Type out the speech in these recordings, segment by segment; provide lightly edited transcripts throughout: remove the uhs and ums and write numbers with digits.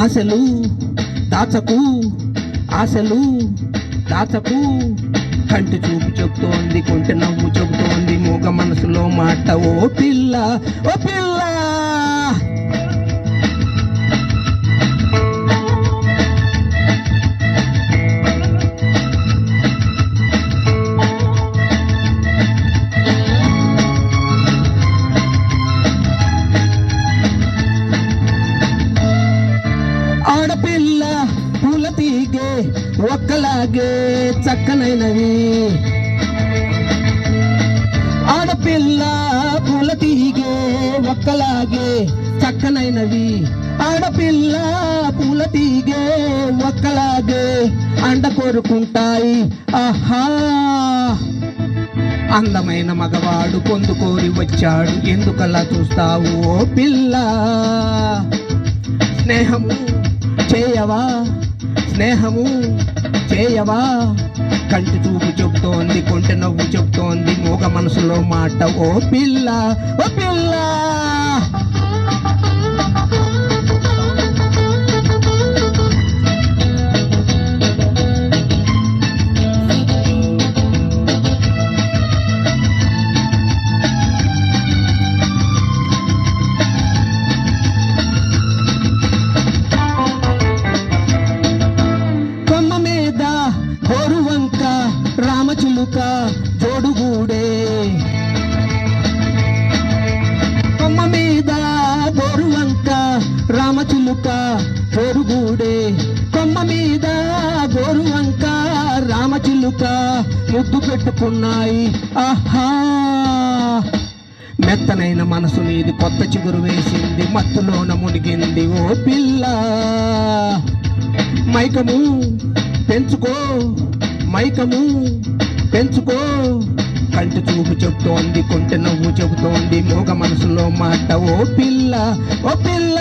ఆశలు దాచకు, ఆశలు దాచకు, కంటి చూపు చెబుతోంది, కొంటె నవ్వు చెబుతోంది, మూగ మనసులో మాట. ఓ పిల్ల, ఓ పిల్ల. ఆడపిల్ల పూల తీగే ఒక్కలాగే చక్కనైనవి, ఆడపిల్ల పూల తీగే ఒక్కలాగే చక్కనైనవి, ఆడపిల్ల పూల తీగే ఒక్కలాగే అండ కోరుకుంటాయి. ఆహా, అందమైన మగవాడు పొందుకోరి వచ్చాడు, ఎందుకలా చూస్తావు ఓ పిల్ల? స్నేహము చేయవా, స్నేహము చేయవా, కంటి చూపు చెబుతోంది, కొంటె నవ్వు చెబుతోంది, మూగ మనసులో మాట. ఓ పిల్ల, ఓ పిల్ల. గోరువంక రామచిలుక జోడుగూడే, కొమ్మ మీద గోరువంక రామచిలుక జోడుగూడే, కొమ్మ మీద గోరువంక రామచిలుక ముద్దు పెట్టుకున్నాయి. ఆహా, మెత్తనైన మనసు నీది, కొత్త చిగురు వేసింది, మత్తులోన మునిగింది. ఓ పిల్ల, మైకము పెంచుకో, మైకము పెంచుకో, కంటి చూపు చెబుతోంది, కొంటె నవ్వు చెబుతోంది, మూగ మనసులో మాట. ఓ పిల్ల, ఓ పిల్ల.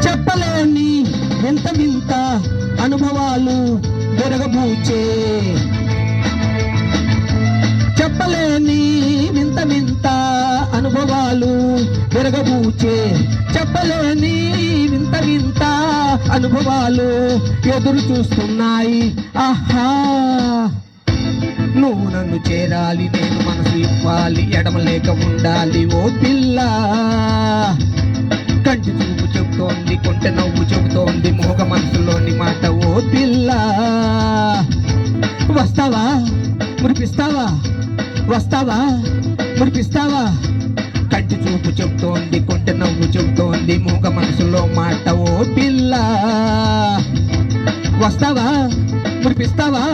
చెప్పలేని వింత వింత అనుభవాలు విరగబూచే, చెప్పలేని వింత వింత అనుభవాలు విరగబూచే, చెప్పలేని వింత వింత అనుభవాలు ఎదురు చూస్తున్నాయి. ఆహా, నువ్వు నన్ను చేరాలి, నేను మనసు ఇవ్వాలి, ఎడమలేక ఉండాలి. ఓ పిల్ల, కంటి చూపు చెబుతోంది, కొంటె నవ్వు చెబుతోంది, మూగ మనసులోని మాట. ఓ పిల్ల, వస్తావా మురిపిస్తావా, వస్తావా మురిపిస్తావా, కంటి చూపు చెబుతోంది, కొంటె నవ్వు చెబుతోంది, మూగ మనసులో మాట. ఓ పిల్ల, వస్తావా మురిపిస్తావా,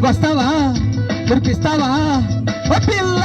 వస్తావా మురిపిస్తావా, ఓ పిల్ల.